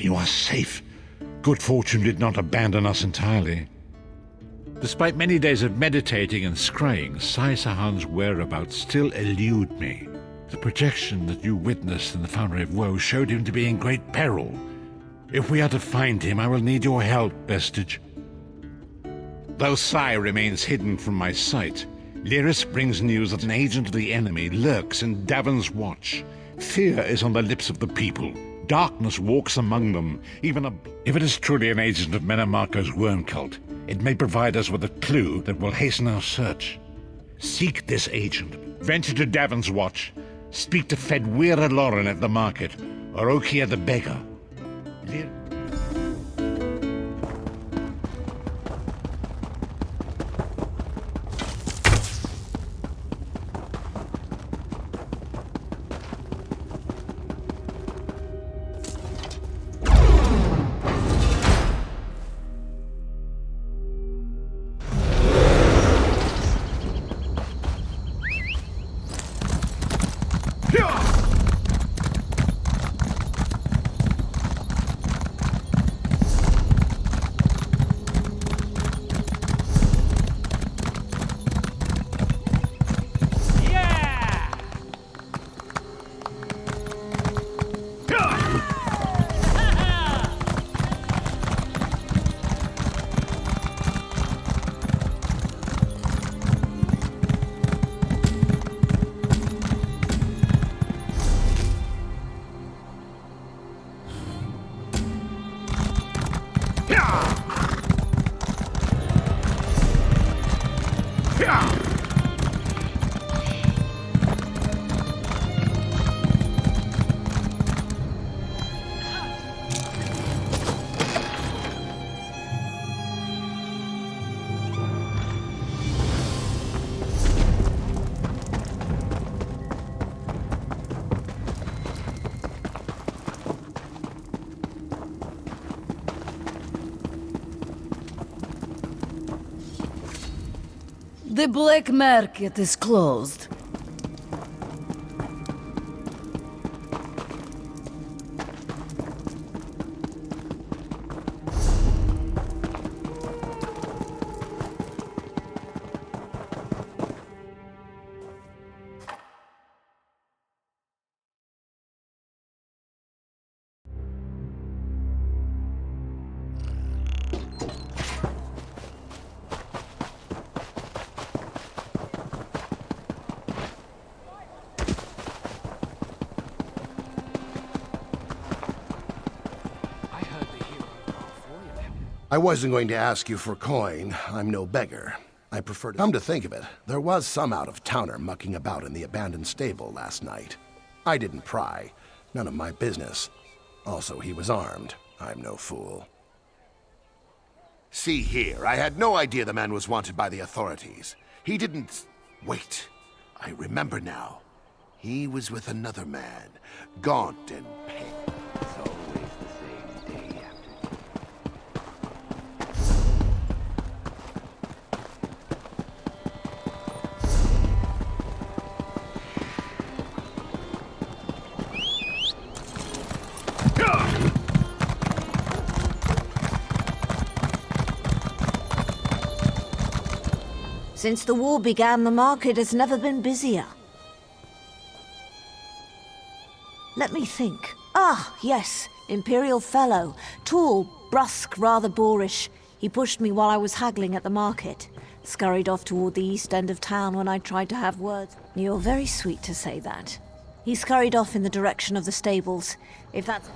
You are safe. Good fortune did not abandon us entirely. Despite many days of meditating and scrying, Sai Sahan's whereabouts still elude me. The projection that you witnessed in the Foundry of Woe showed him to be in great peril. If we are to find him, I will need your help, Vestige. Though Sai remains hidden from my sight, Lyris brings news that an agent of the enemy lurks in Davon's Watch. Fear is on the lips of the people. Darkness walks among them, If it is truly an agent of Menamarco's worm cult, it may provide us with a clue that will hasten our search. Seek this agent. Venture to Davon's Watch. Speak to Fedwira Lauren at the market, or Okia the beggar. The black market is closed. I wasn't going to ask you for coin. I'm no beggar. I prefer to... Come to think of it, there was some out-of-towner mucking about in the abandoned stable last night. I didn't pry. None of my business. Also, he was armed. I'm no fool. See here, I had no idea the man was wanted by the authorities. He didn't... Wait, I remember now. He was with another man, gaunt and pale. It's always the same day after Since the war began, the market has never been busier. Let me think. Ah, yes, Imperial Fellow. Tall, brusque, rather boorish. He pushed me while I was haggling at the market. Scurried off toward the east end of town when I tried to have words. You're very sweet to say that. He scurried off in the direction of the stables. If that's...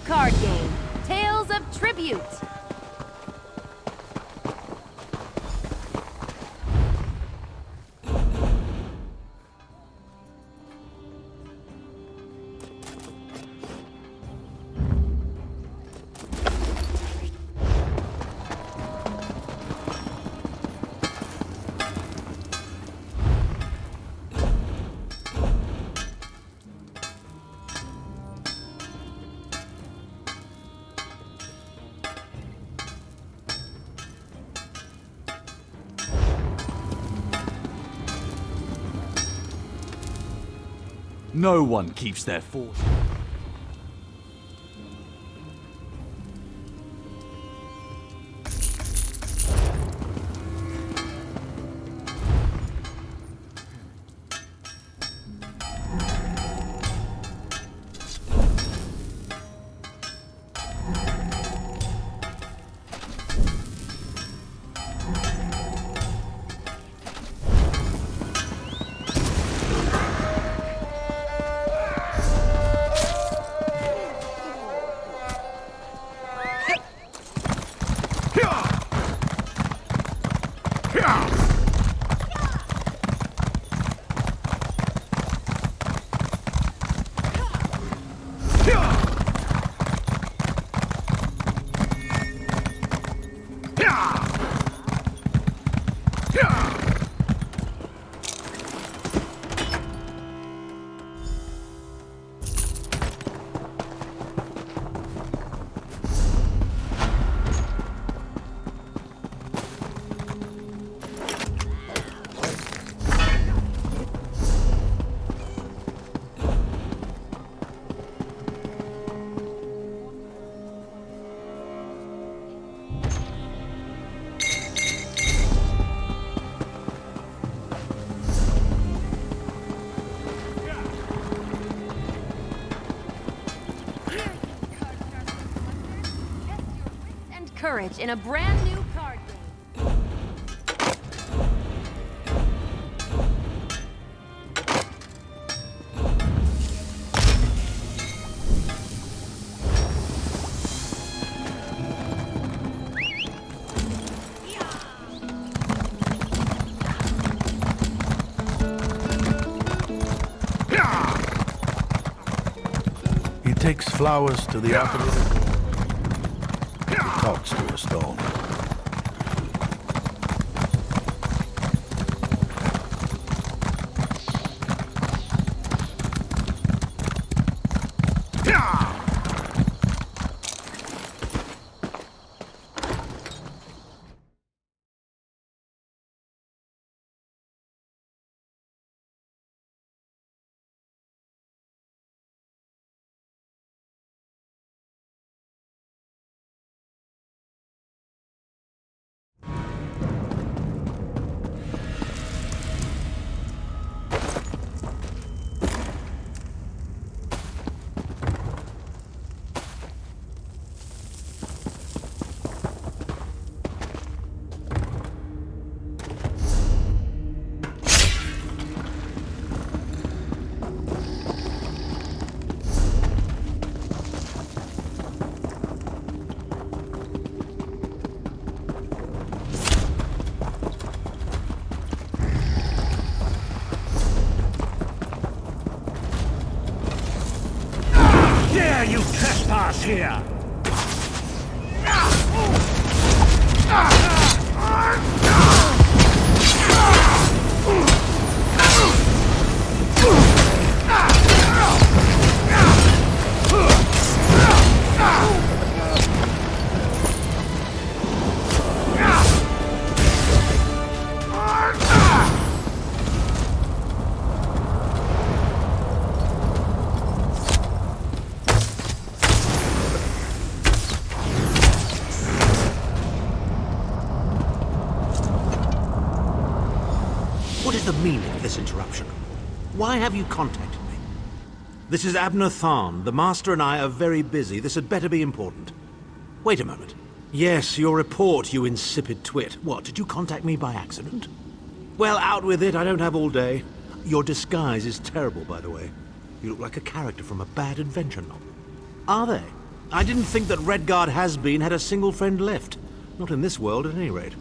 Card game, Tales of Tribute. No one keeps their force. Courage in a brand new card game. He takes flowers to the operator. He talks to a stone. dare you trespass here? What is the meaning of this interruption? Why have you contacted me? This is Abner Tharn. The Master and I are very busy. This had better be important. Wait a moment. Yes, your report, you insipid twit. What, did you contact me by accident? Well, out with it. I don't have all day. Your disguise is terrible, by the way. You look like a character from a bad adventure novel. Are they? I didn't think that Redguard Has-Been had a single friend left. Not in this world, at any rate.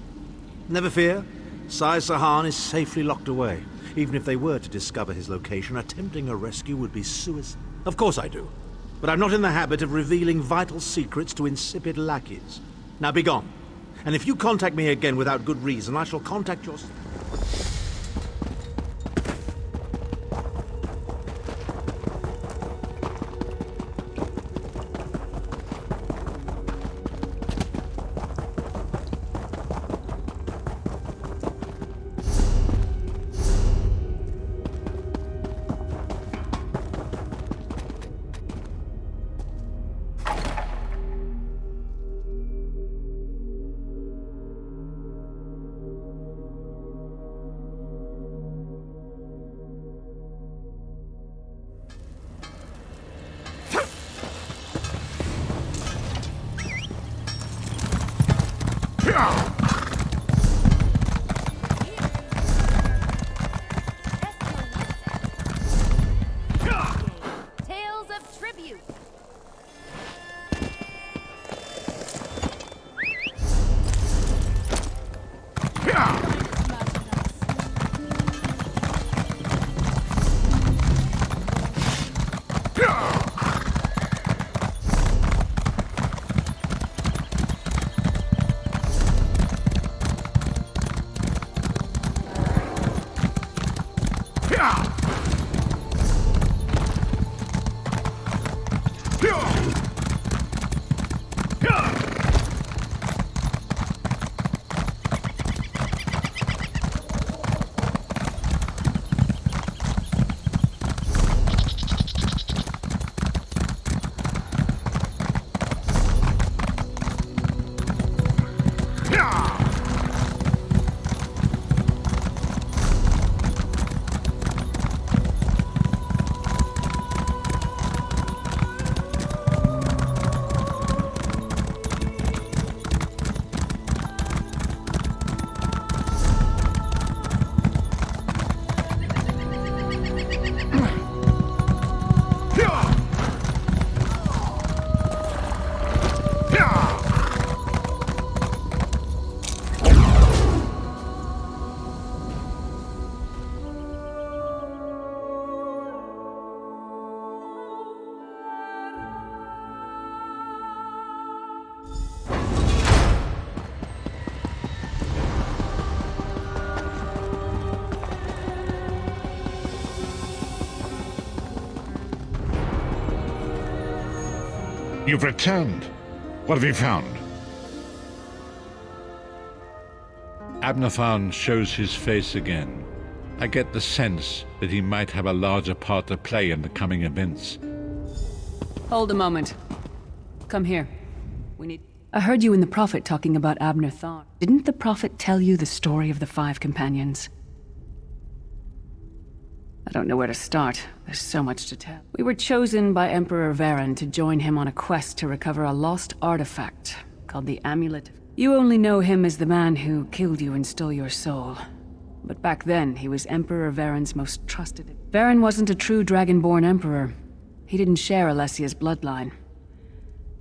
Never fear. Sai Sahan is safely locked away. Even if they were to discover his location, attempting a rescue would be suicide. Of course I do. But I'm not in the habit of revealing vital secrets to insipid lackeys. Now be gone. And if you contact me again without good reason, I shall contact your... Tales of tribute. You've returned. What have you found? Abner Tharn shows his face again. I get the sense that he might have a larger part to play in the coming events. Hold a moment. Come here. I heard you and the Prophet talking about Abner Tharn. Didn't the Prophet tell you the story of the 5 companions? I don't know where to start. There's so much to tell. We were chosen by Emperor Varen to join him on a quest to recover a lost artifact called the Amulet. You only know him as the man who killed you and stole your soul. But back then, he was Emperor Varen's most trusted. Varen wasn't a true Dragonborn Emperor. He didn't share Alessia's bloodline.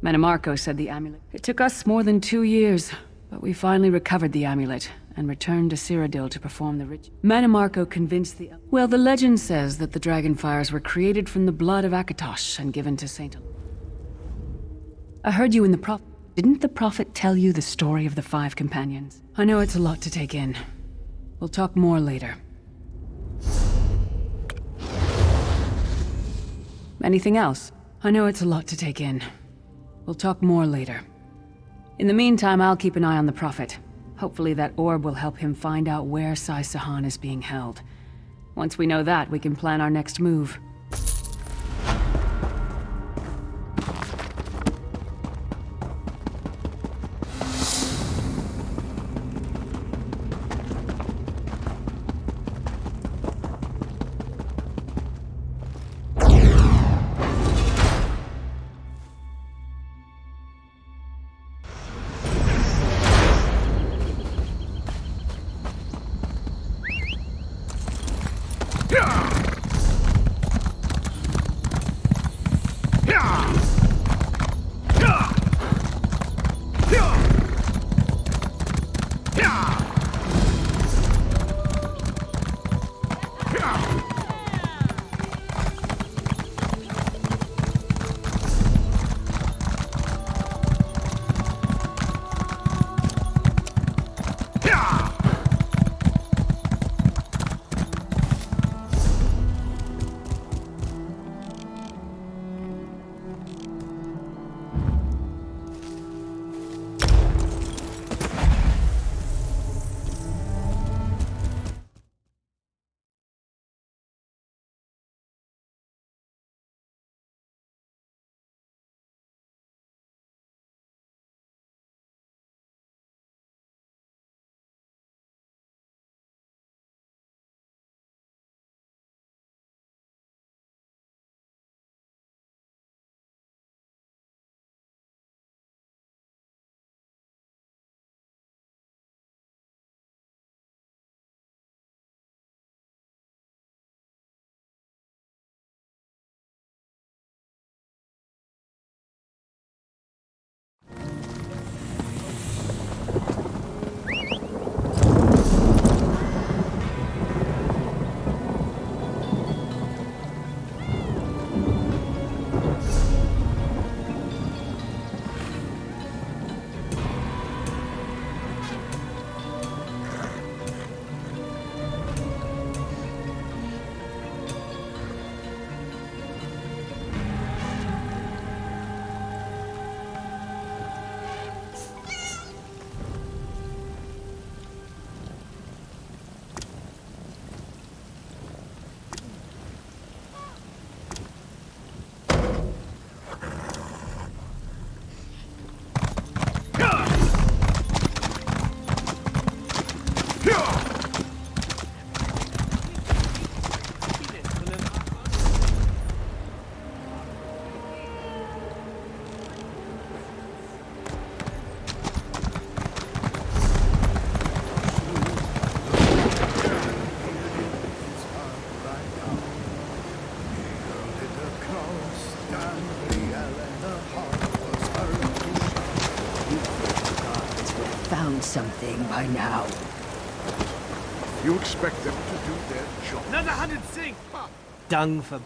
Manamarco said the amulet. It took us more than 2 years, but we finally recovered the amulet and returned to Cyrodiil to perform the ritual. Manamarco convinced the... Well, the legend says that the Dragonfires were created from the blood of Akatosh and given to Saint... I heard you in the Prophet. Didn't the Prophet tell you the story of the 5 companions? I know it's a lot to take in. We'll talk more later. Anything else? I know it's a lot to take in. We'll talk more later. In the meantime, I'll keep an eye on the Prophet. Hopefully that orb will help him find out where Sai Sahan is being held. Once we know that, we can plan our next move. Something by now. You expect them to do their job. Another 100 sink! Dung for...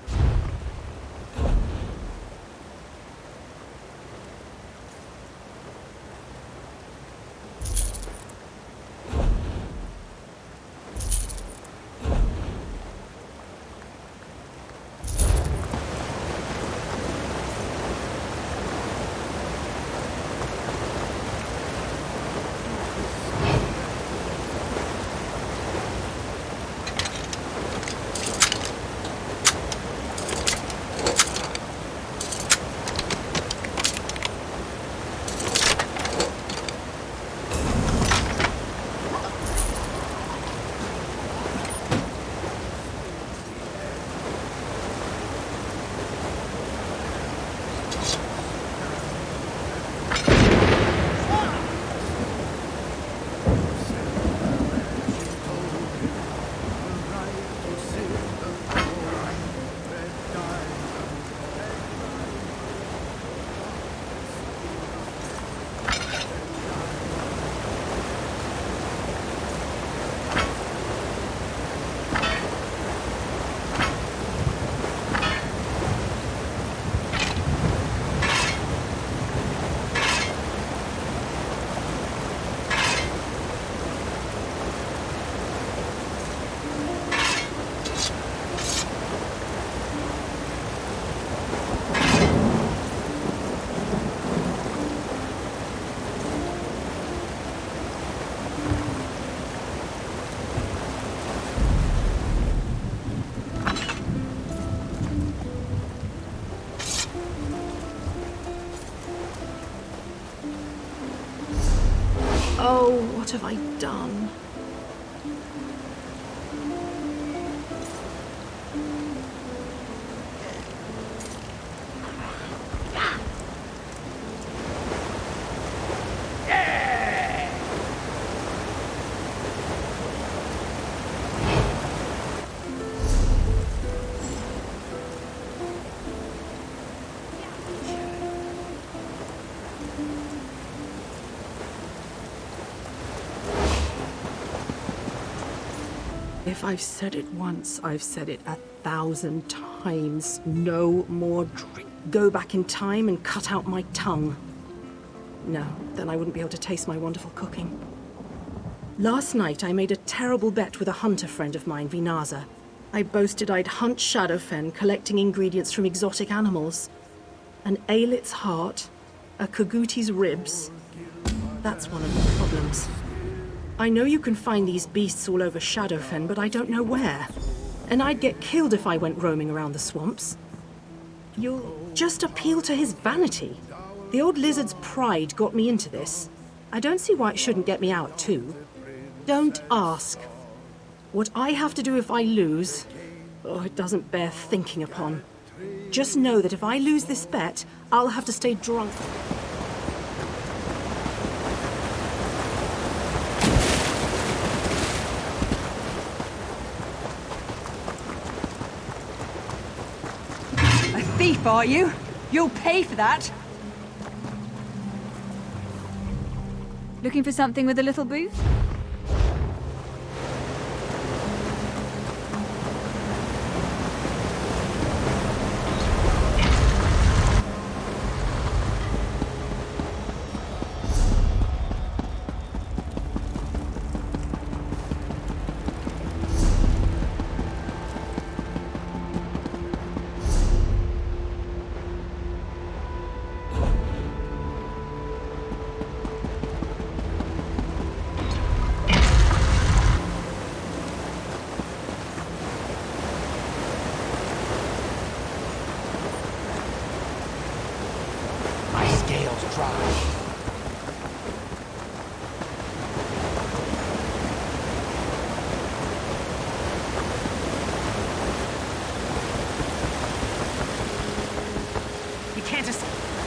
have I done? If I've said it once, I've said it 1,000 times. No more drink. Go back in time and cut out my tongue. No, then I wouldn't be able to taste my wonderful cooking. Last night I made a terrible bet with a hunter friend of mine, Vinaza. I boasted I'd hunt Shadowfen, collecting ingredients from exotic animals. An aelit's heart, a kaguti's ribs. That's one of the problems. I know you can find these beasts all over Shadowfen, but I don't know where. And I'd get killed if I went roaming around the swamps. You'll just appeal to his vanity. The old lizard's pride got me into this. I don't see why it shouldn't get me out, too. Don't ask. What I have to do if I lose, oh, it doesn't bear thinking upon. Just know that if I lose this bet, I'll have to stay drunk. Thief, are you? You'll pay for that. Looking for something with a little booth?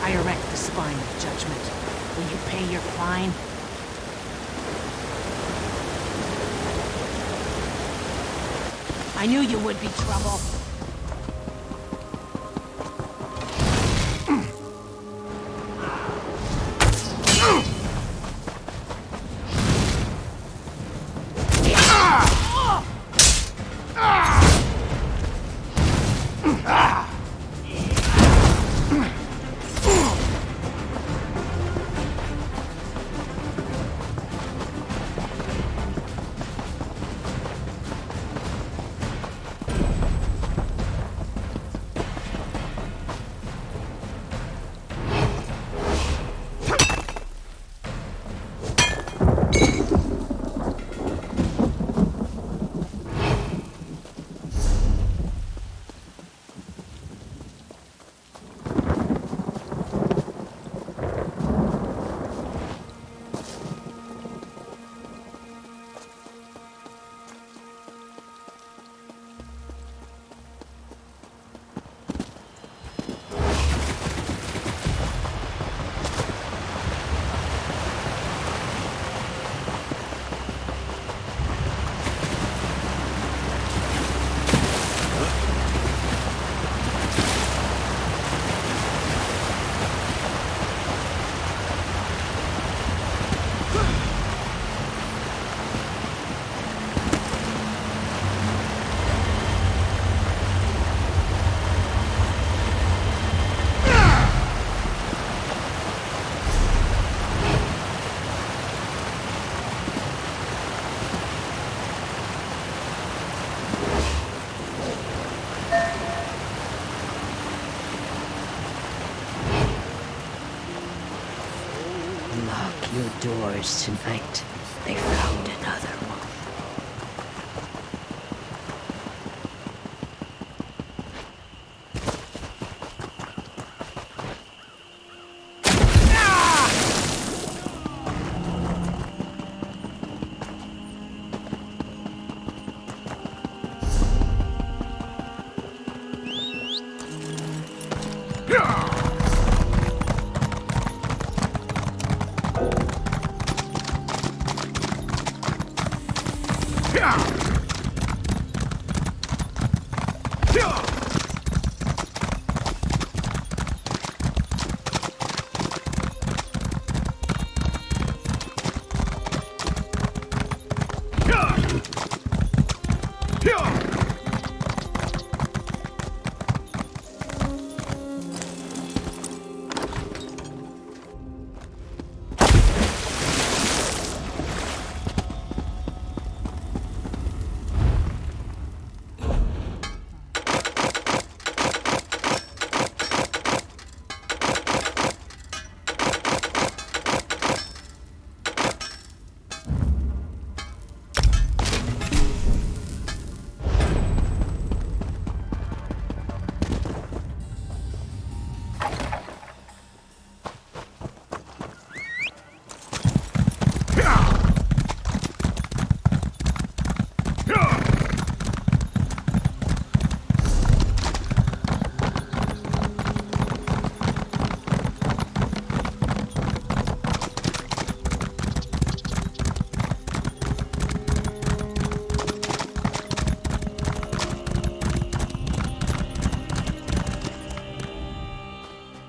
I erect the spine of judgment. Will you pay your fine? I knew you would be trouble. Lock your doors tonight. They found another one.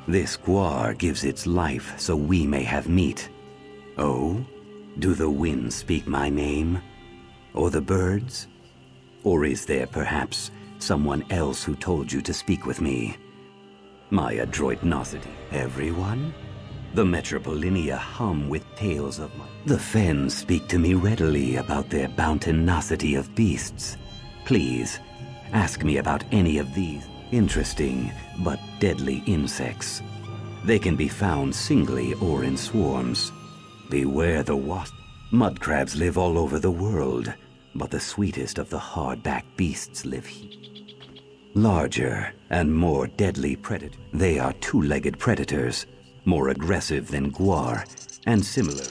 This guar gives its life so we may have meat. Oh? Do the winds speak my name? Or the birds? Or is there perhaps someone else who told you to speak with me? My adroitnosity, everyone? The Metropolinia hum with tales of my... The Fens speak to me readily about their bountinosity of beasts. Please, ask me about any of these interesting but deadly insects. They can be found singly or in swarms. Beware the wasp. Mud crabs live all over the world, but the sweetest of the hard-backed beasts live here. Larger and more deadly predators. They are two-legged predators, more aggressive than guar, and similar.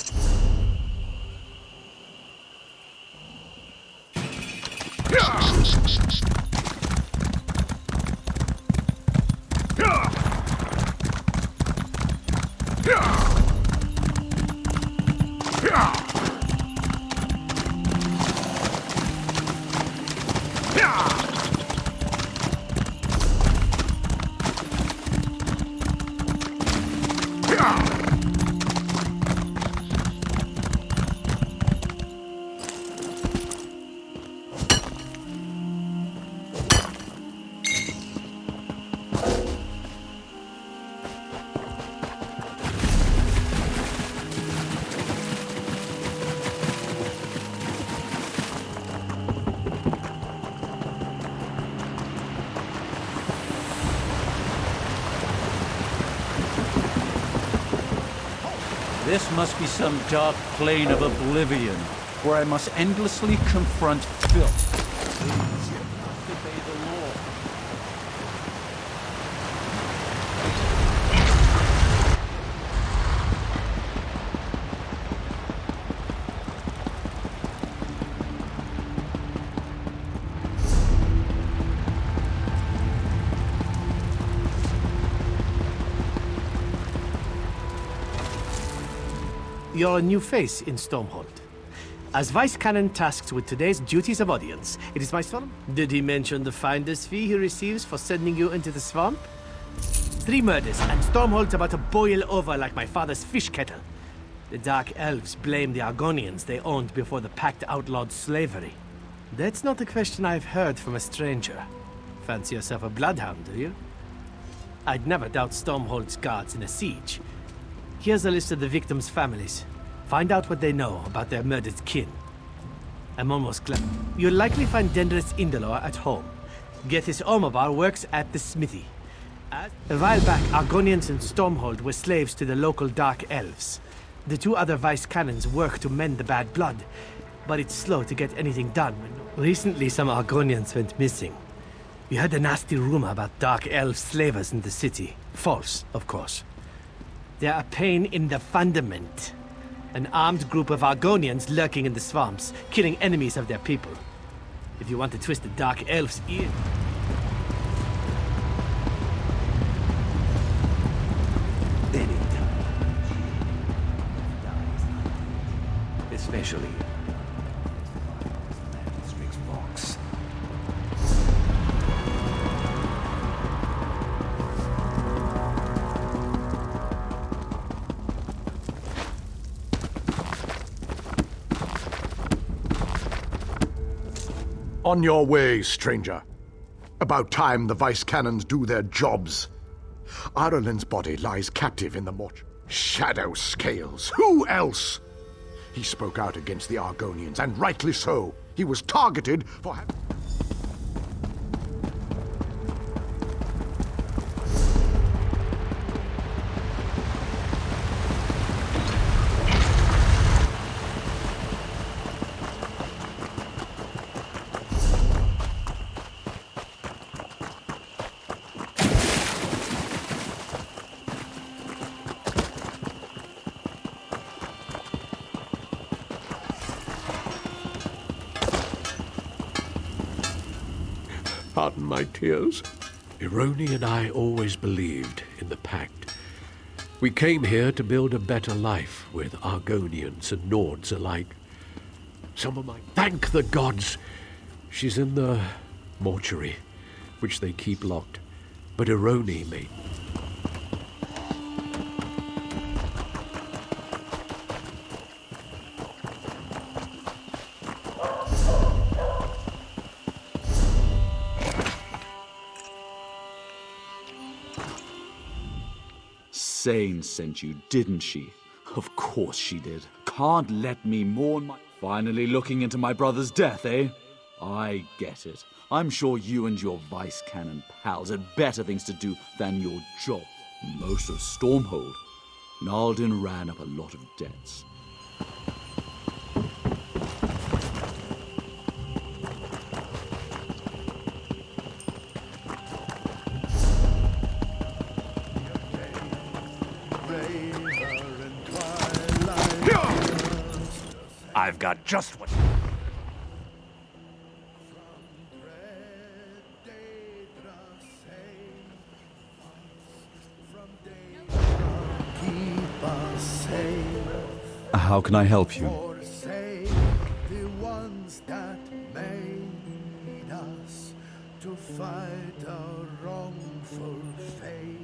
This must be some dark plane of oblivion, where I must endlessly confront filth. Obey the law. You're a new face in Stormhold. As Vice Canon tasked with today's duties of audience, it is my solemn... Did he mention the finder's fee he receives for sending you into the swamp? 3 murders, and Stormhold's about to boil over like my father's fish kettle. The Dark Elves blame the Argonians they owned before the Pact outlawed slavery. That's not a question I've heard from a stranger. Fancy yourself a bloodhound, do you? I'd never doubt Stormhold's guards in a siege. Here's a list of the victims' families. Find out what they know about their murdered kin. I'm almost glad. You'll likely find Dendris Indolor at home. Gethys Ormovar works at the smithy. A while back, Argonians and Stormhold were slaves to the local Dark Elves. The 2 other Vice Canons work to mend the bad blood, but it's slow to get anything done. Recently, some Argonians went missing. We heard a nasty rumor about Dark Elf slavers in the city. False, of course. They're a pain in the fundament. An armed group of Argonians lurking in the swamps, killing enemies of their people. If you want to twist the Dark Elf's ear... On your way, stranger. About time the vice cannons do their jobs. Ireland's body lies captive in the mortuary. Shadow Scales. Who else? He spoke out against the Argonians, and rightly so. He was targeted for having... Pardon my tears. Ironi and I always believed in the Pact. We came here to build a better life with Argonians and Nords alike. Someone might thank the gods. She's in the mortuary, which they keep locked. But Ironi may... Sane sent you, didn't she? Of course she did. Can't let me mourn my... Finally looking into my brother's death, eh? I get it. I'm sure you and your vice cannon pals had better things to do than your job. Most of Stormhold. Naldin ran up a lot of debts. I've got just what... How can I help you? The ones that made us to fight our wrongful fate.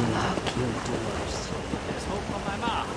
Lock your doors. There's hope on my mouth.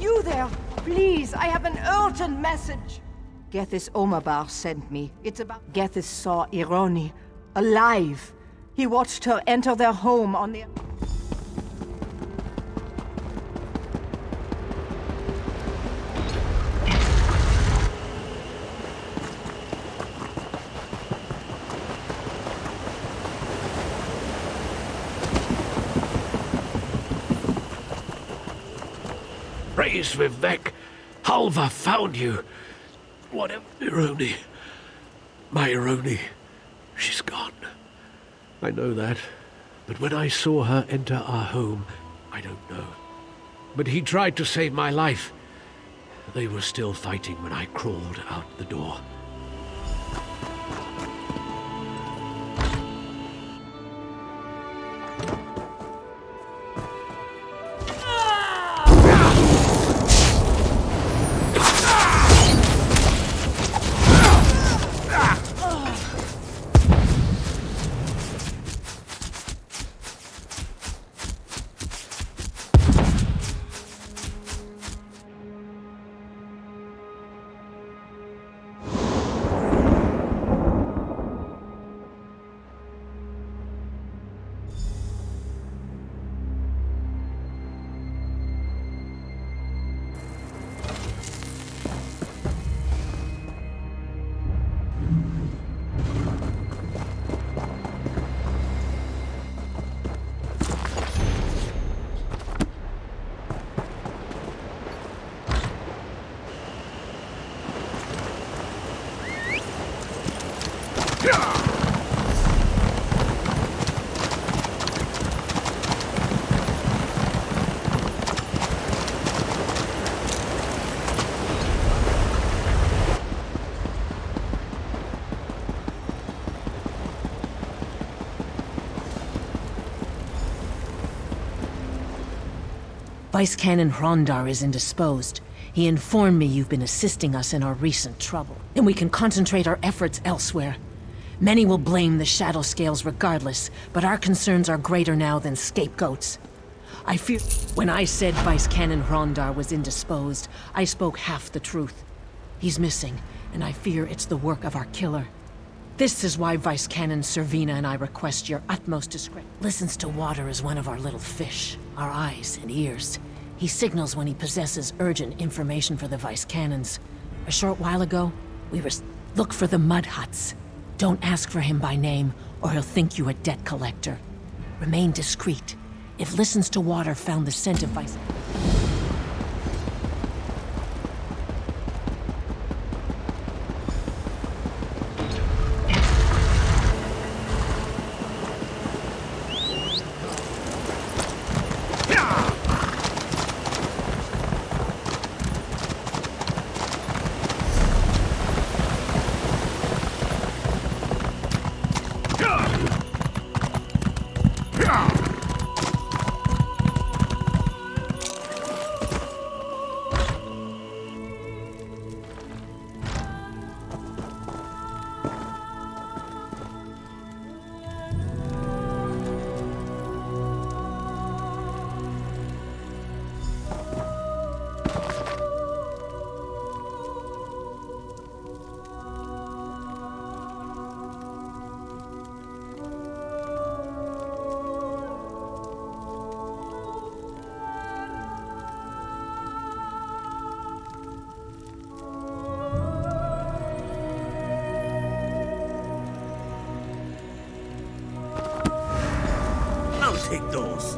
You there! Please, I have an urgent message! Gethys Omabar sent me. It's about... Gethys saw Ironi, alive. He watched her enter their home on the... Praise Vivek! Halva found you! Whatever, Ironi. My Ironi. She's gone. I know that. But when I saw her enter our home, I don't know. But he tried to save my life. They were still fighting when I crawled out the door. Vice Canon Hrondar is indisposed. He informed me you've been assisting us in our recent trouble, and we can concentrate our efforts elsewhere. Many will blame the Shadow Scales regardless, but our concerns are greater now than scapegoats. I fear when I said Vice Canon Hrondar was indisposed, I spoke half the truth. He's missing, and I fear it's the work of our killer. This is why Vice Canon Servina and I request your utmost discretion. Listens to water as one of our little fish, our eyes and ears. He signals when he possesses urgent information for the Vice Canons. A short while ago, look for the mud huts. Don't ask for him by name, or he'll think you a debt collector. Remain discreet. If Listens to Water found the scent of Vice... Take those.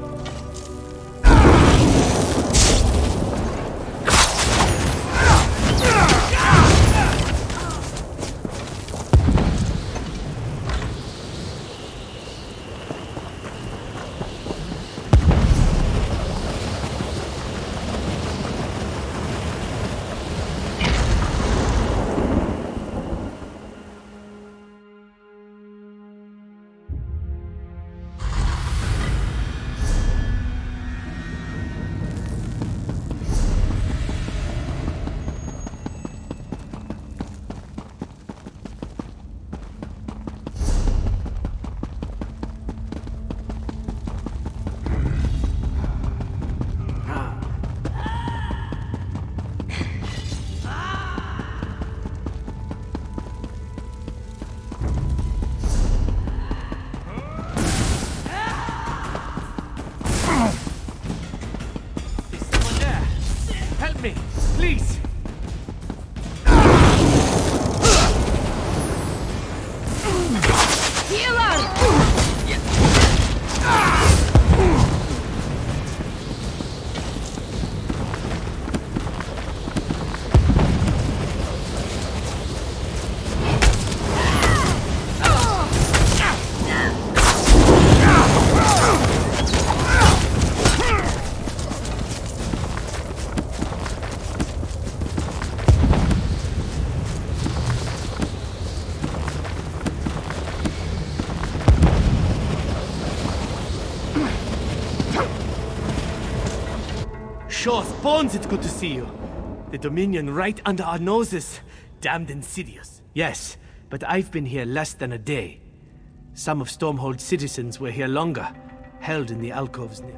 Please! Sure, Spawns, it's good to see you. The Dominion right under our noses. Damned insidious. Yes, but I've been here less than a day. Some of Stormhold's citizens were here longer, held in the alcoves near.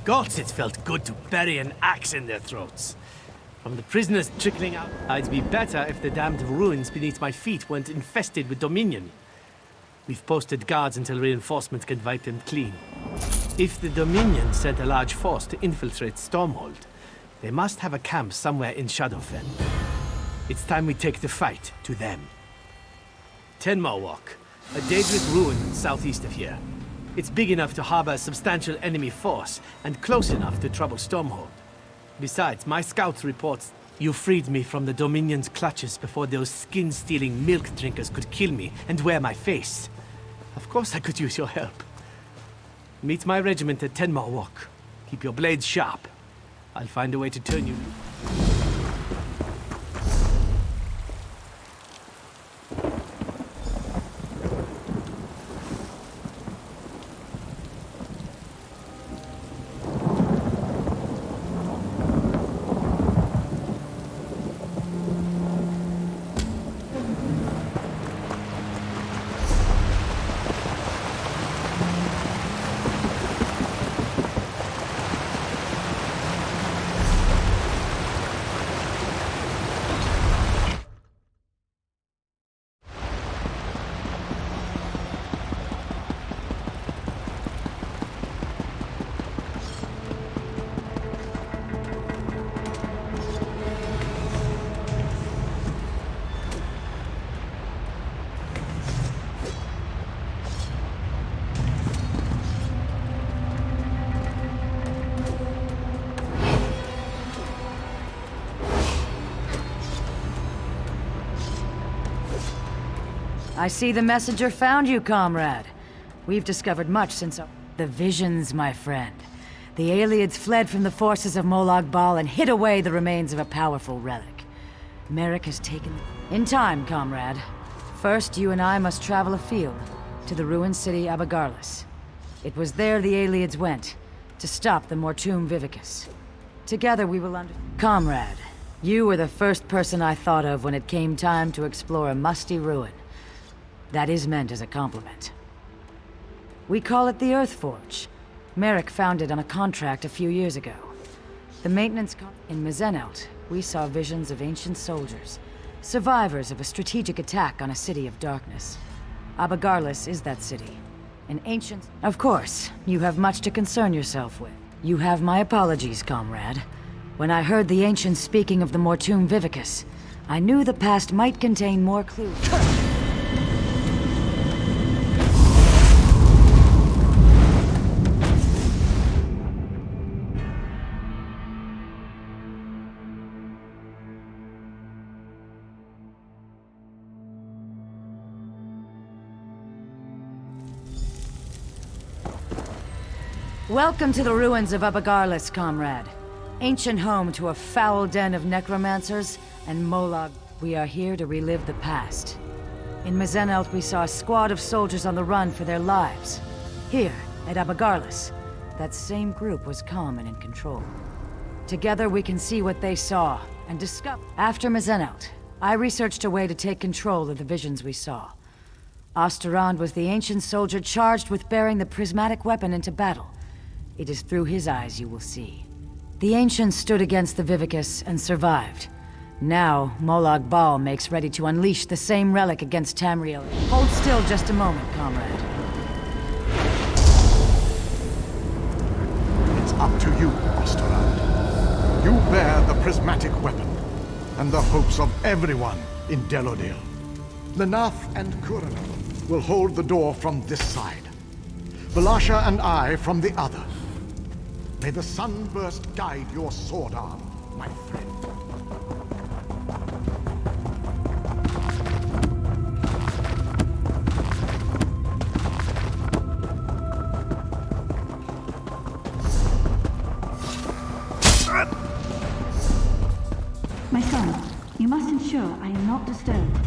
Gods, it felt good to bury an axe in their throats. From the prisoners trickling out, I'd be better if the damned ruins beneath my feet weren't infested with Dominion. We've posted guards until reinforcements can wipe them clean. If the Dominion sent a large force to infiltrate Stormhold, they must have a camp somewhere in Shadowfen. It's time we take the fight to them. Tenma Walk, a dangerous ruin southeast of here. It's big enough to harbor a substantial enemy force, and close enough to trouble Stormhold. Besides, my scouts reports you freed me from the Dominion's clutches before those skin-stealing milk drinkers could kill me and wear my face. Of course I could use your help. Meet my regiment at Tenma Walk. Keep your blades sharp. I'll find a way to turn you. I see the messenger found you, comrade. We've discovered much since the visions, my friend. The Ayleids fled from the forces of Molag Bal and hid away the remains of a powerful relic. Merrick has taken... In time, comrade. First, you and I must travel afield, to the ruined city Abagarlis. It was there the Ayleids went, to stop the Mortum Vivicus. Together we will Comrade, you were the first person I thought of when it came time to explore a musty ruin. That is meant as a compliment. We call it the Earthforge. Merrick found it on a contract a few years ago. The maintenance in Mizenelt, we saw visions of ancient soldiers, survivors of a strategic attack on a city of darkness. Abagarlis is that city. An ancient... Of course, you have much to concern yourself with. You have my apologies, comrade. When I heard the ancients speaking of the Mortum Vivicus, I knew the past might contain more clues. Welcome to the ruins of Abagarlis, comrade. Ancient home to a foul den of necromancers and Molag. We are here to relive the past. In Mizenelt, we saw a squad of soldiers on the run for their lives. Here, at Abagarlis, that same group was calm and in control. Together we can see what they saw and discover. After Mizenelt, I researched a way to take control of the visions we saw. Osterand was the ancient soldier charged with bearing the prismatic weapon into battle. It is through his eyes you will see. The ancients stood against the Vivicus and survived. Now, Molag Bal makes ready to unleash the same relic against Tamriel. Hold still just a moment, comrade. It's up to you, Osterand. You bear the prismatic weapon, and the hopes of everyone in Delodil. The Nath and Kuran will hold the door from this side. Valasha and I from the other. May the sunburst guide your sword arm, my friend. My son, you must ensure I am not disturbed.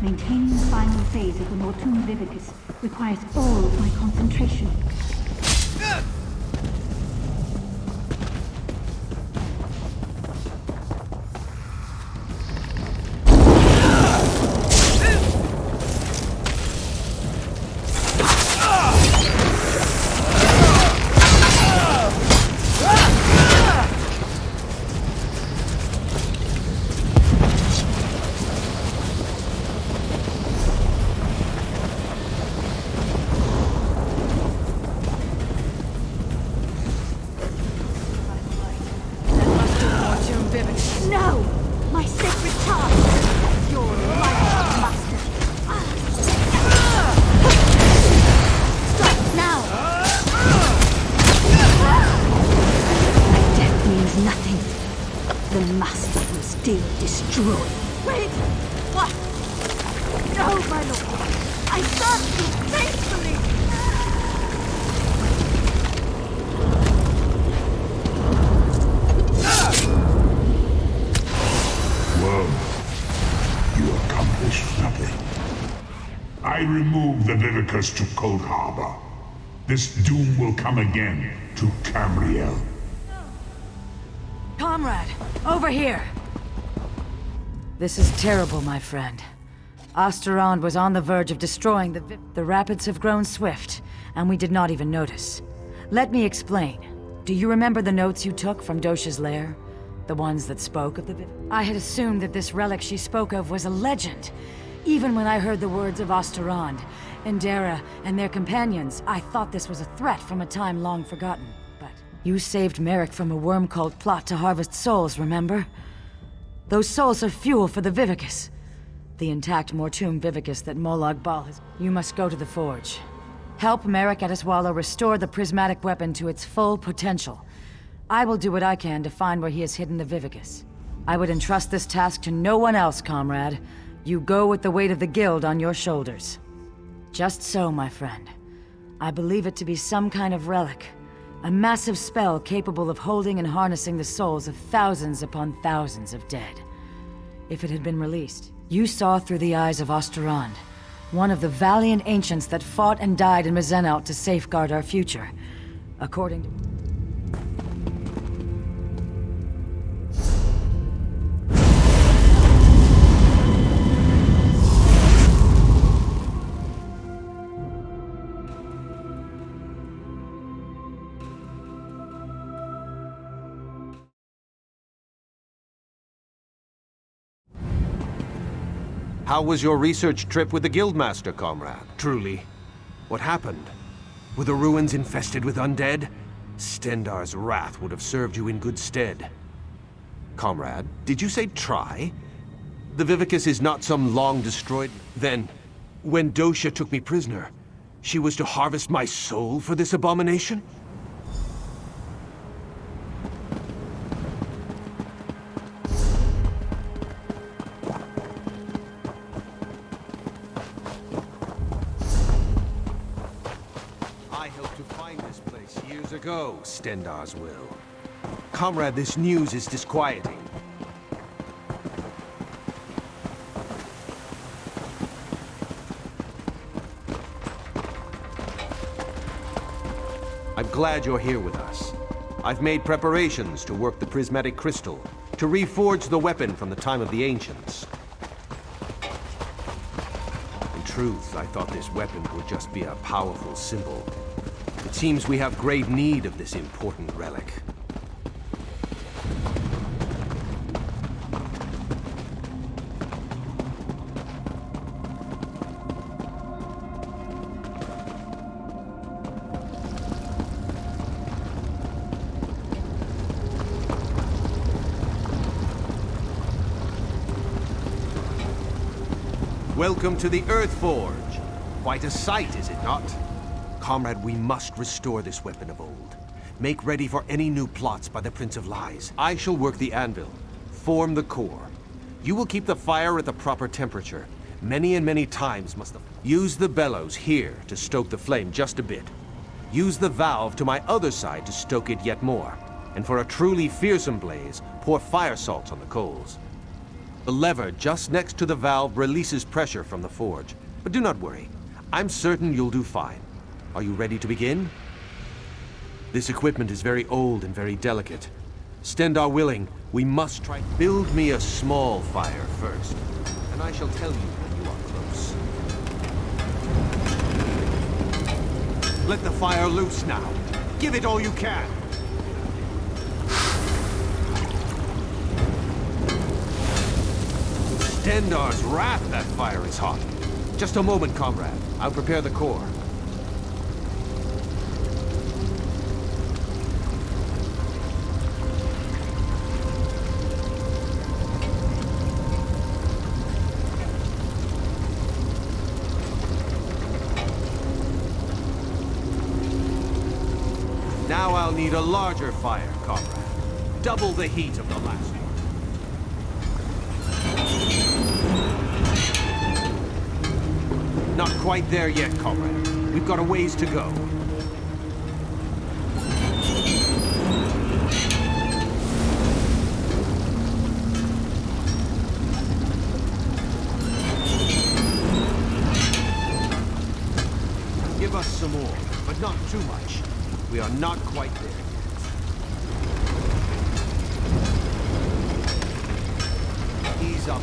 Maintaining the final phase of the Mortum Vivicus requires all of my concentration. still destroy. Wait! What? No, my lord! I served you faithfully! Well, you accomplished nothing. I removed the Vivicus to Cold Harbor. This doom will come again to Camriel. Comrade, over here! This is terrible, my friend. Osterond was on the verge of destroying the rapids have grown swift, and we did not even notice. Let me explain. Do you remember the notes you took from Dosha's lair? The ones that spoke of the I had assumed that this relic she spoke of was a legend. Even when I heard the words of Osterond, Endera, and their companions, I thought this was a threat from a time long forgotten. But you saved Merrick from a worm-cult plot to harvest souls, remember? Those souls are fuel for the Vivicus. The intact Mortum Vivicus that Molag Bal has... You must go to the Forge. Help Merrick Adeswallo restore the prismatic weapon to its full potential. I will do what I can to find where he has hidden the Vivicus. I would entrust this task to no one else, comrade. You go with the weight of the Guild on your shoulders. Just so, my friend. I believe it to be some kind of relic. A massive spell capable of holding and harnessing the souls of thousands upon thousands of dead. If it had been released, you saw through the eyes of Osterond, one of the valiant ancients that fought and died in Mazenalt to safeguard our future. According to... How was your research trip with the Guildmaster, comrade? Truly. What happened? Were the ruins infested with undead? Stendar's wrath would have served you in good stead. Comrade, did you say try? The Vivicus is not some long-destroyed... Then, when Dosha took me prisoner, she was to harvest my soul for this abomination? Ago, Stendar's will. Comrade, this news is disquieting. I'm glad you're here with us. I've made preparations to work the prismatic crystal, to reforge the weapon from the time of the ancients. In truth, I thought this weapon would just be a powerful symbol. It seems we have great need of this important relic. Welcome to the Earth Forge. Quite a sight, is it not? Comrade, we must restore this weapon of old. Make ready for any new plots by the Prince of Lies. I shall work the anvil, form the core. You will keep the fire at the proper temperature. Many and many times must the... Use the bellows here to stoke the flame just a bit. Use the valve to my other side to stoke it yet more. And for a truly fearsome blaze, pour fire salt on the coals. The lever just next to the valve releases pressure from the forge. But do not worry. I'm certain you'll do fine. Are you ready to begin? This equipment is very old and very delicate. Stendar willing, we must try... Build me a small fire first, and I shall tell you when you are close. Let the fire loose now. Give it all you can. Stendar's wrath, that fire is hot. Just a moment, comrade. I'll prepare the core. Now I'll need a larger fire, comrade. Double the heat of the last one. Not quite there yet, comrade. We've got a ways to go. Give us some more, but not too much. We are not quite there yet. Ease up.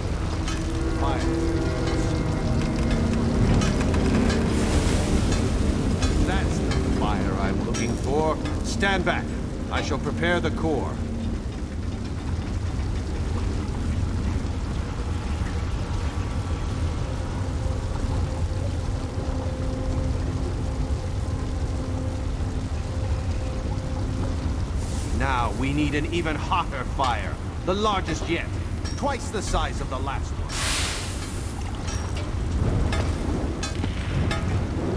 Fire. That's the fire I'm looking for. Stand back. I shall prepare the core. Now we need an even hotter fire. The largest yet. Twice the size of the last one.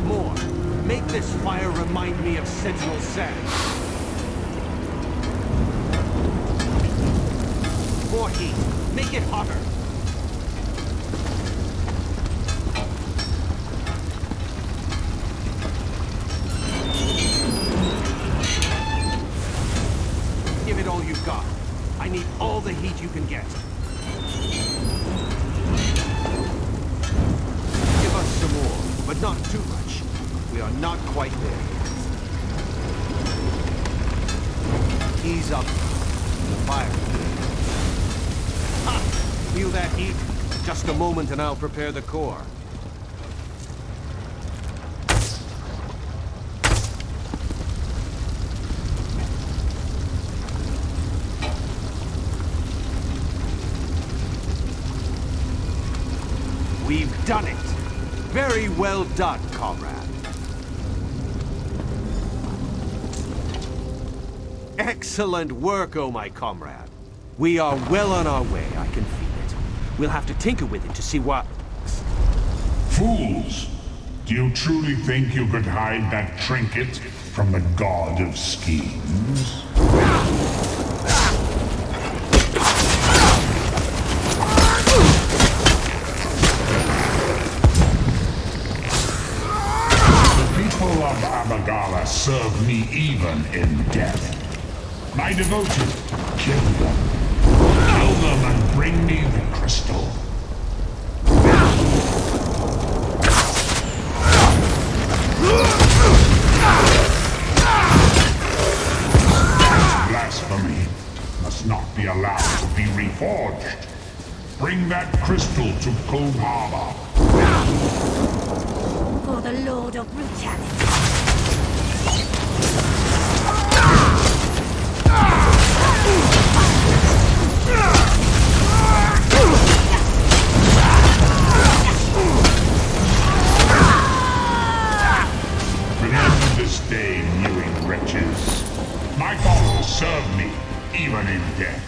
More. Make this fire remind me of Sentinel Sand. More heat. Make it hotter. Give it all you've got. I need all the heat you can get. Give us some more, but not too much. We are not quite there yet. Ease up. Fire. Ha! Feel that heat? Just a moment and I'll prepare the core. We've done it! Very well done, comrade. Excellent work, oh my comrade. We are well on our way, I can feel it. We'll have to tinker with it to see what... Fools! Do you truly think you could hide that trinket from the god of schemes? People of Abagala serve me even in death. My devoted, kill them. Kill them and bring me the crystal. Blasphemy must not be allowed to be reforged. Bring that crystal to Cold Harbor. For the Lord of Brutality. Remember this day, mewing wretches. My God will serve me, even in death.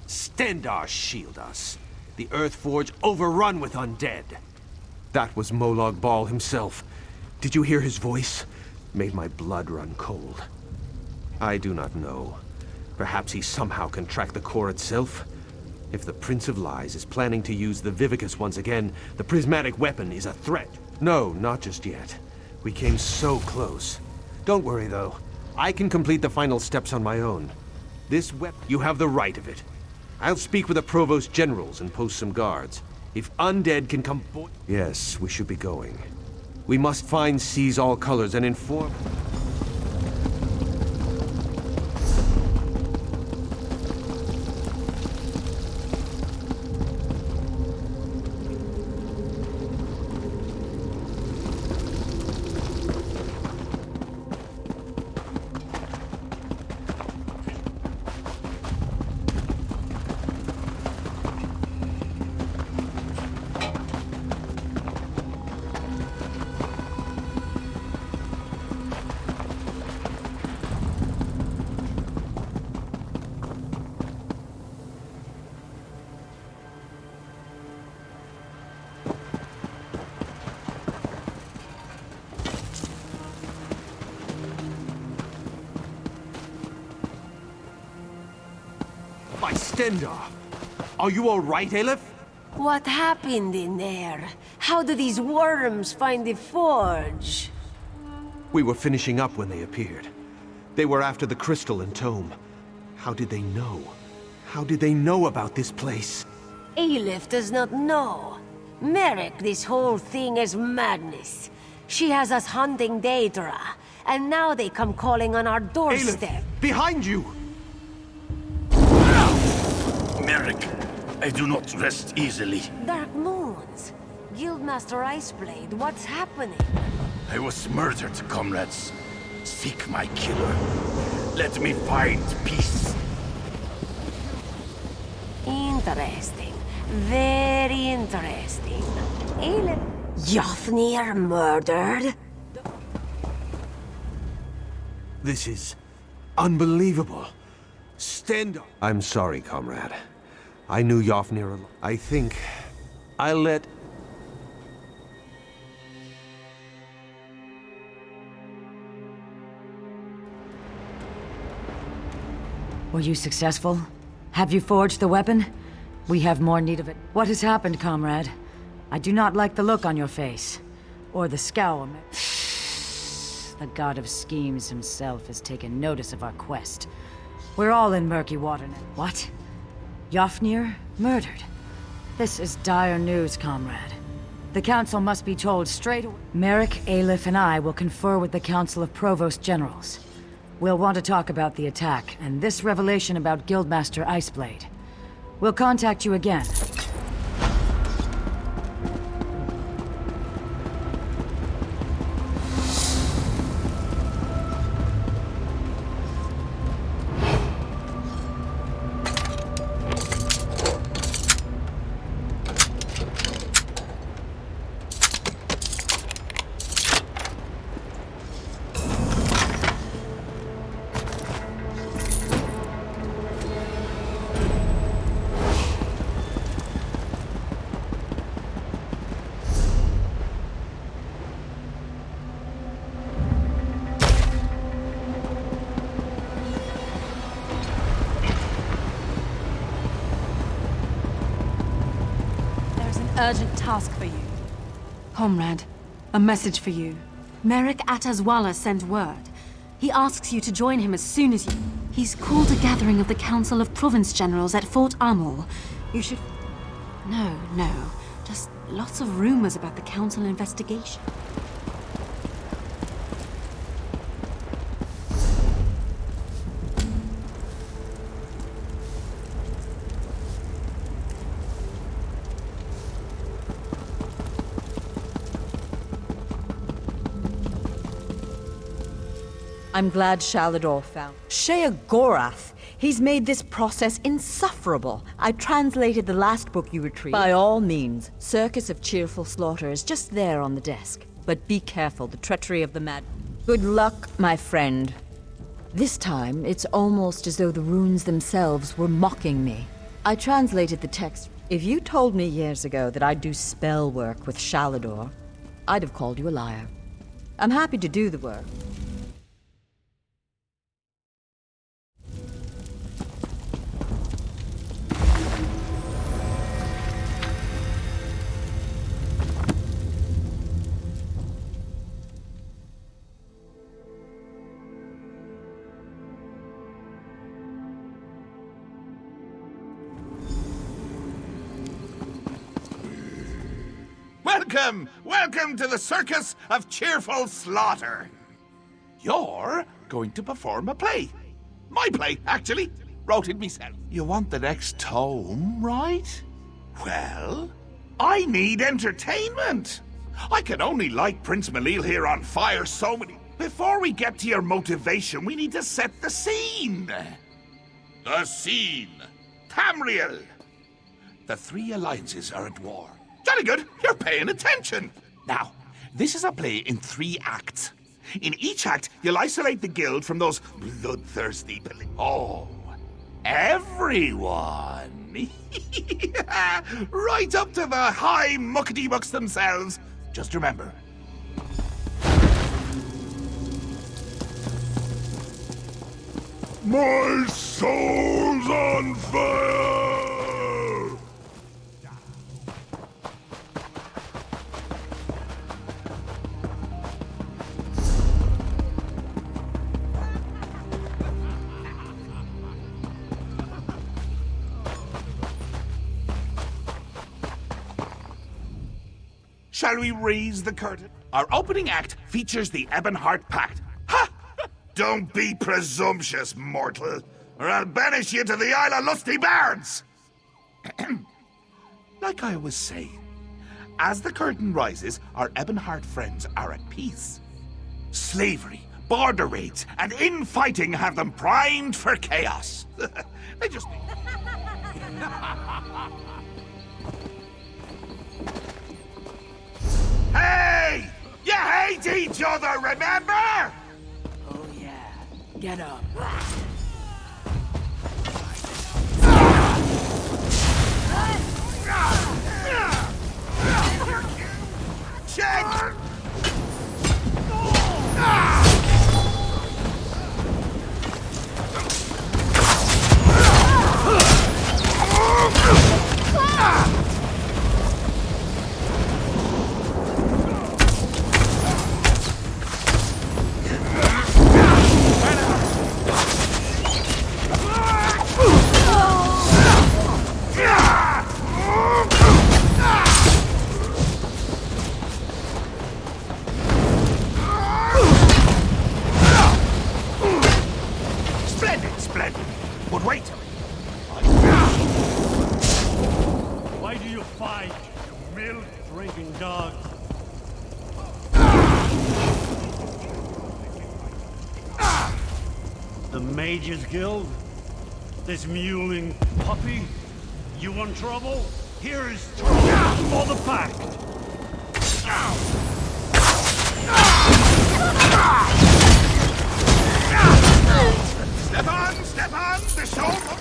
Stendar shield us. The Earthforge overrun with undead. That was Molag Bal himself. Did you hear his voice? Made my blood run cold. I do not know. Perhaps he somehow can track the core itself? If the Prince of Lies is planning to use the Vivicus once again, the prismatic weapon is a threat. No, not just yet. We came so close. Don't worry, though. I can complete the final steps on my own. This weapon, you have the right of it. I'll speak with the Provost Generals and post some guards. If undead can come... Yes, we should be going. We must find Seize All Colors and inform... By Stendar! Are you all right, Aleph? What happened in there? How did these worms find the forge? We were finishing up when they appeared. They were after the crystal and tome. How did they know? How did they know about this place? Aelif does not know. Merrick, this whole thing is madness. She has us hunting Daedra, and now they come calling on our doorstep. Aelif, behind you! Merrick, I do not rest easily. Dark Moons. Guildmaster Iceblade, what's happening? I was murdered, comrades. Seek my killer. Let me find peace. Interesting. Very interesting. Jofnir murdered? This is unbelievable. Stand up. I'm sorry, comrade. I knew Jofnir. I think I let... Were you successful? Have you forged the weapon? We have more need of it. What has happened, comrade? I do not like the look on your face. Or the scowl. The god of schemes himself has taken notice of our quest. We're all in murky water now. What? Jofnir? Murdered? This is dire news, comrade. The Council must be told straight away. Merrick, Aelif, and I will confer with the Council of Provost Generals. We'll want to talk about the attack, and this revelation about Guildmaster Iceblade. We'll contact you again. Urgent task for you. Comrade, a message for you. Merrick Atazwala sent word. He asks you to join him as soon as you... He's called a gathering of the Council of Province Generals at Fort Amul. You should... No. Just lots of rumors about the Council investigation. I'm glad Shalador found. Sheogorath! He's made this process insufferable. I translated the last book you retrieved. By all means, Circus of Cheerful Slaughter is just there on the desk. But be careful, the treachery of the mad... Good luck, my friend. This time, it's almost as though the runes themselves were mocking me. I translated the text. If you told me years ago that I'd do spell work with Shalador, I'd have called you a liar. I'm happy to do the work. Welcome to the Circus of Cheerful Slaughter. You're going to perform a play. My play, actually. Wrote it myself. You want the next tome, right? Well, I need entertainment. I can only light Prince Malil here on fire so many... Before we get to your motivation, we need to set the scene. The scene. Tamriel. The three alliances are at war. Jolly good, you're paying attention. Now, this is a play in 3 acts. In each act, you'll isolate the guild from those bloodthirsty... Oh, everyone. Right up to the high muckety-mucks themselves. Just remember. My soul's on fire! Shall we raise the curtain? Our opening act features the Ebonheart Pact. Ha! Don't be presumptuous, mortal, or I'll banish you to the Isle of Lusty Bards! Like I was saying, as the curtain rises, our Ebonheart friends are at peace. Slavery, border raids, and infighting have them primed for chaos. They just... Hey! You hate each other, remember? Oh yeah. Get up. Check! Splendid! But wait! Why do you fight, you milk-drinking dogs? The Mages Guild? This mewling puppy? You want trouble? Here is trouble for the Pact! Step on, the shoulder!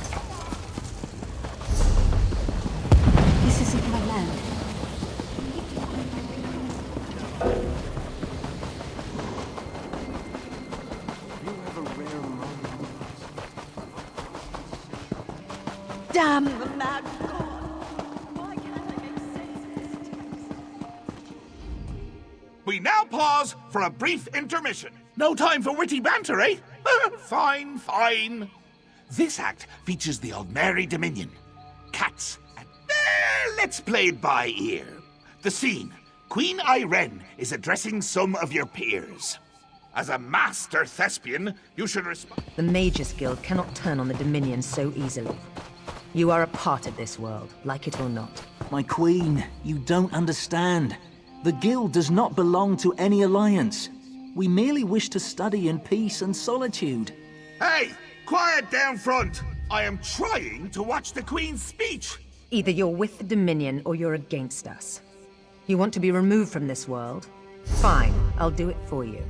This isn't my land. You have a rare moment. Damn the mad god! Why can't I make sense of this? We now pause for a brief intermission. No time for witty banter, eh? Fine. This act features the Aldmeri Dominion, cats, and let's play it by ear. The scene. Queen Irene is addressing some of your peers. As a master thespian, you should respect... The Mages Guild cannot turn on the Dominion so easily. You are a part of this world, like it or not. My queen, you don't understand. The guild does not belong to any alliance. We merely wish to study in peace and solitude. Hey! Quiet down front! I am trying to watch the Queen's speech! Either you're with the Dominion or you're against us. You want to be removed from this world? Fine, I'll do it for you.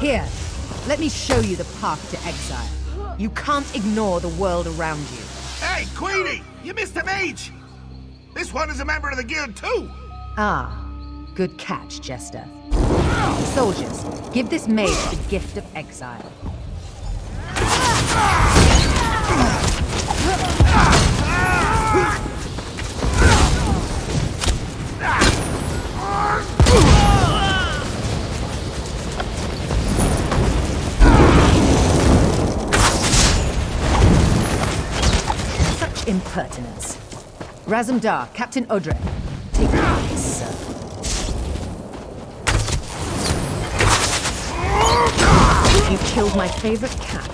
Here, let me show you the path to exile. You can't ignore the world around you. Hey, Queenie! You missed a mage! This one is a member of the guild too! Ah, good catch, Jester. Soldiers, give this mage the gift of exile. Such impertinence. Razumdar, Captain Odre, take this, sir. You killed my favorite cat.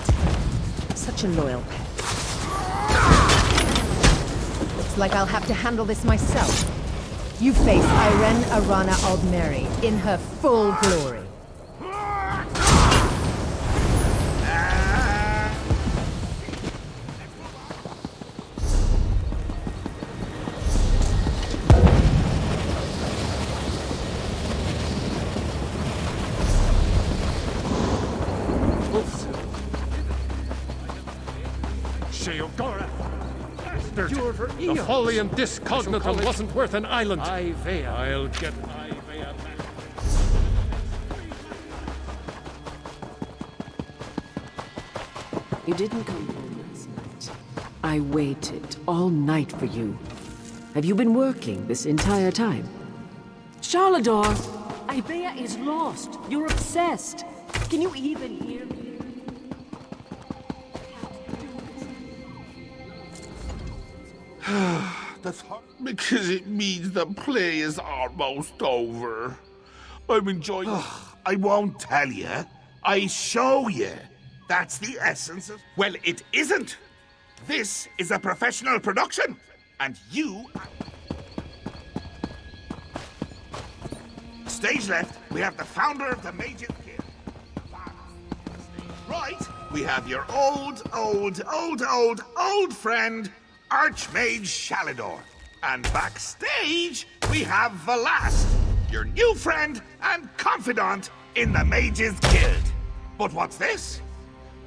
Such a loyal pet. Looks like I'll have to handle this myself. You face Irene Arana Aldmeri in her full glory. The folly and discognitum wasn't worth an island. I'll get Ivea back. You didn't come home last night. I waited all night for you. Have you been working this entire time? Charlador! Ivea is lost. You're obsessed. Can you even hear me? Because it means the play is almost over. I'm enjoying it. I won't tell you. I show you. That's the essence of... Well, it isn't. This is a professional production. And you... Stage left, we have the founder of the Mages Guild. Right, we have your old friend, Archmage Shalidor. And backstage, we have Velast, your new friend and confidant in the Mages Guild. But what's this?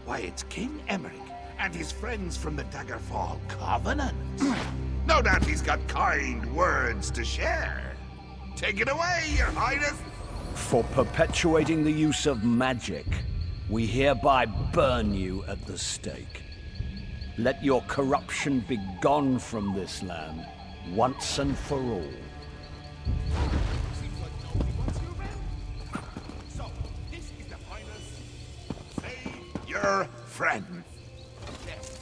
Why, it's King Emmerich and his friends from the Daggerfall Covenant. No doubt he's got kind words to share. Take it away, Your Highness. For perpetuating the use of magic, we hereby burn you at the stake. Let your corruption be gone from this land, once and for all. So, this is the Highness. Save your friend. Yes.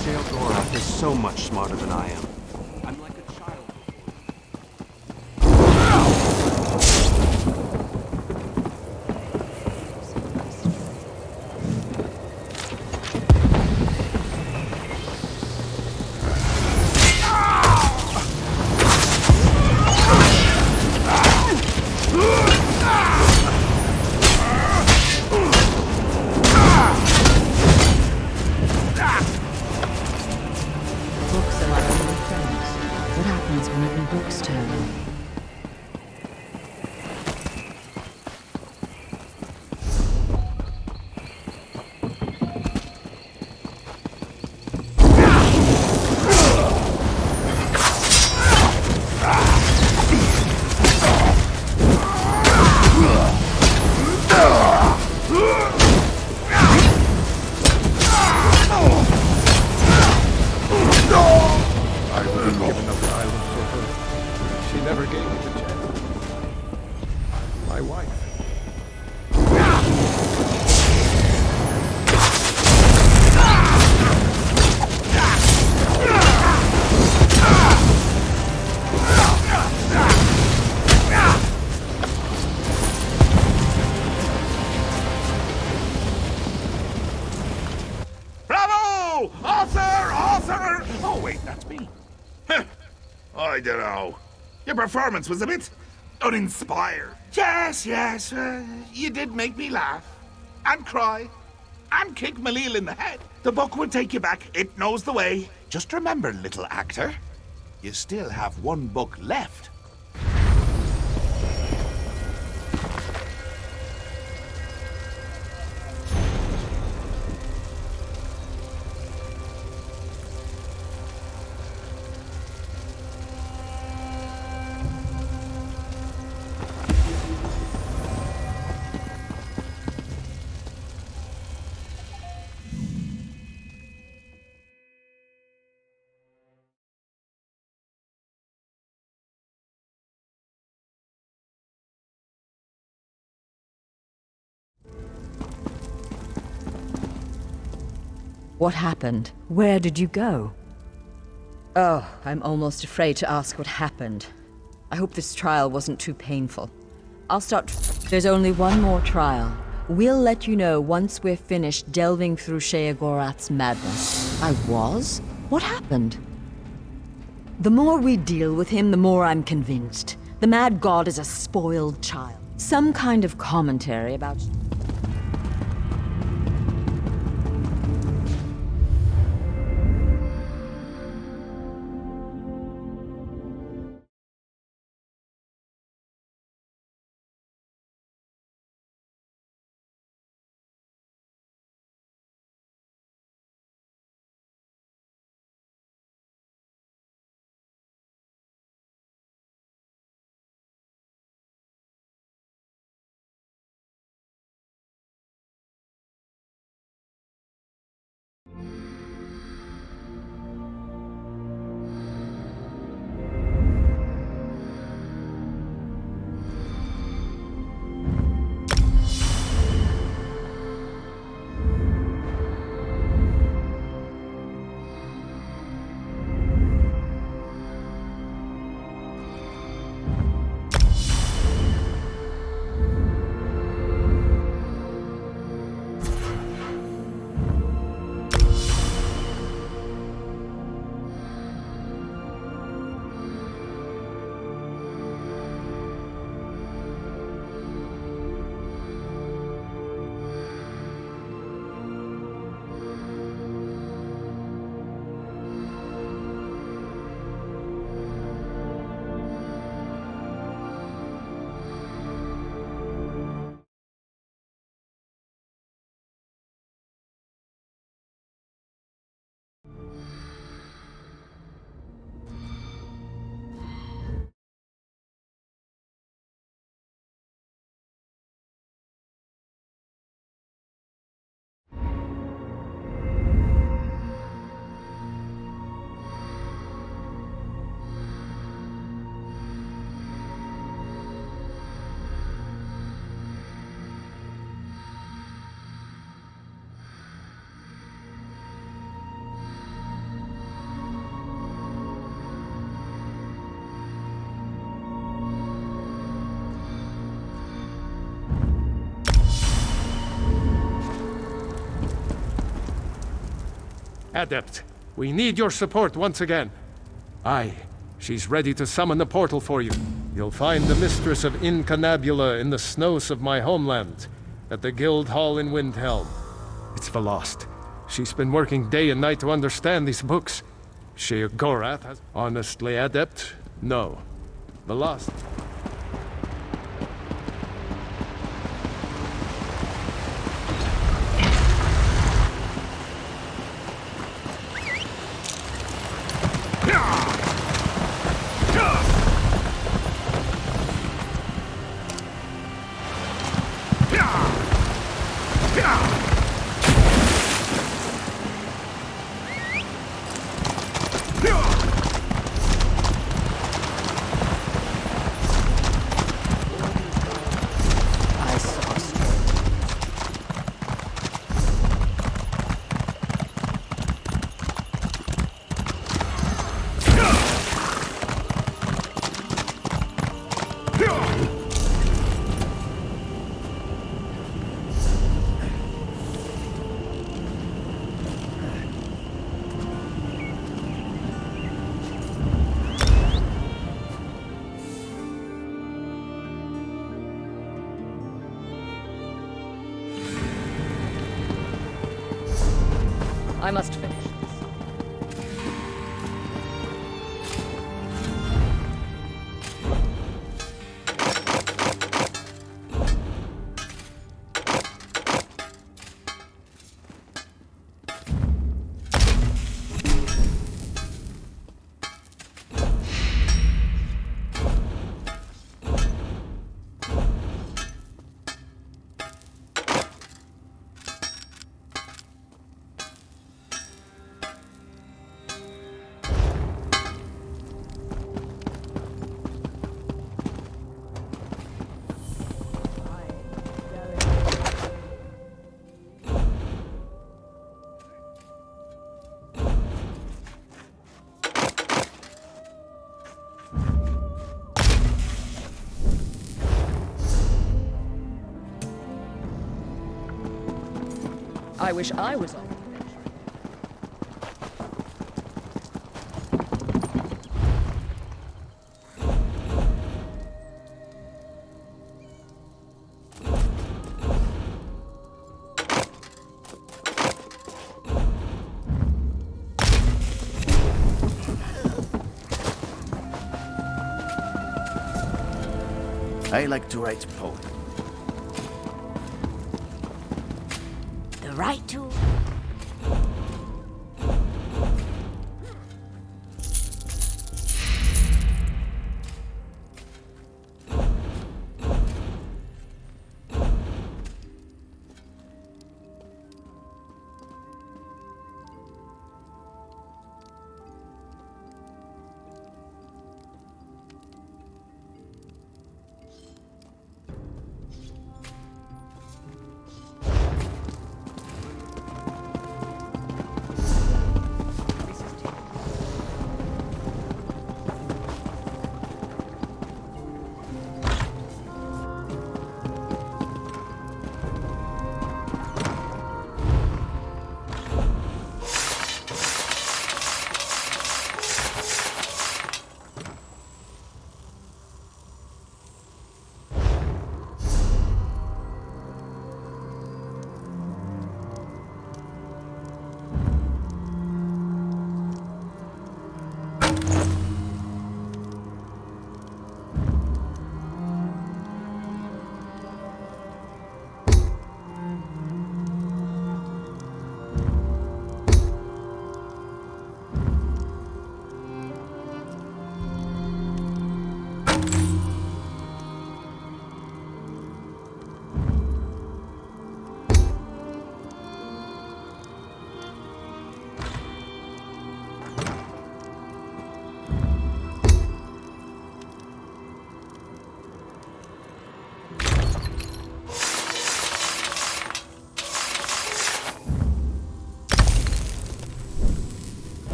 Shadowfen is so much smarter than I am. I'm like a child. Books are our only friends. What happens when even books turn? I wouldn't have given up the island for her. She never gave me the chance. My wife. Bravo! Author! Oh, wait, that's me. Heh. I don't know. Your performance was a bit uninspired. Yes, you did make me laugh. And cry. And kick Malil in the head. The book will take you back. It knows the way. Just remember, little actor, you still have one book left. What happened? Where did you go? Oh, I'm almost afraid to ask what happened. I hope this trial wasn't too painful. I'll start... There's only one more trial. We'll let you know once we're finished delving through Sheogorath's madness. I was? What happened? The more we deal with him, the more I'm convinced. The mad god is a spoiled child. Some kind of commentary about... Adept, we need your support once again. Aye, she's ready to summon the portal for you. You'll find the Mistress of Incunabula in the snows of my homeland, at the Guild Hall in Windhelm. It's Velost. She's been working day and night to understand these books. Sheogorath has... Honestly, Adept, no. Velost. I must finish this. I wish I was on. I like to write poetry. The right to...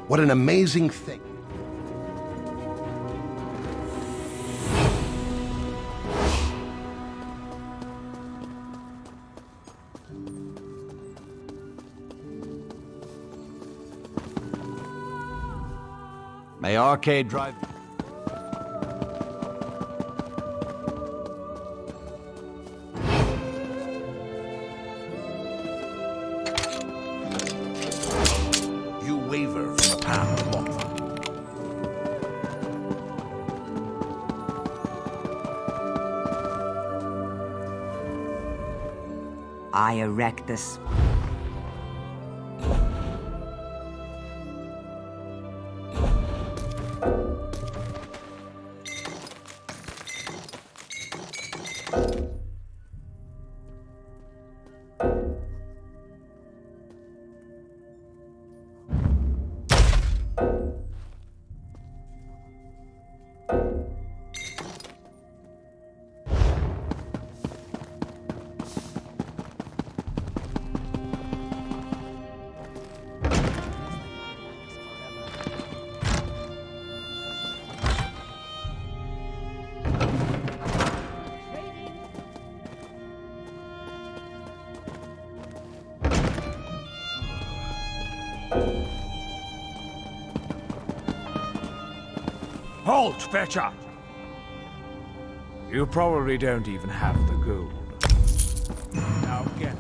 What an amazing thing. May Arcade drive... You waver from the path of Mothra. I erect this. Halt, Fetcher! You probably don't even have the gold. Now get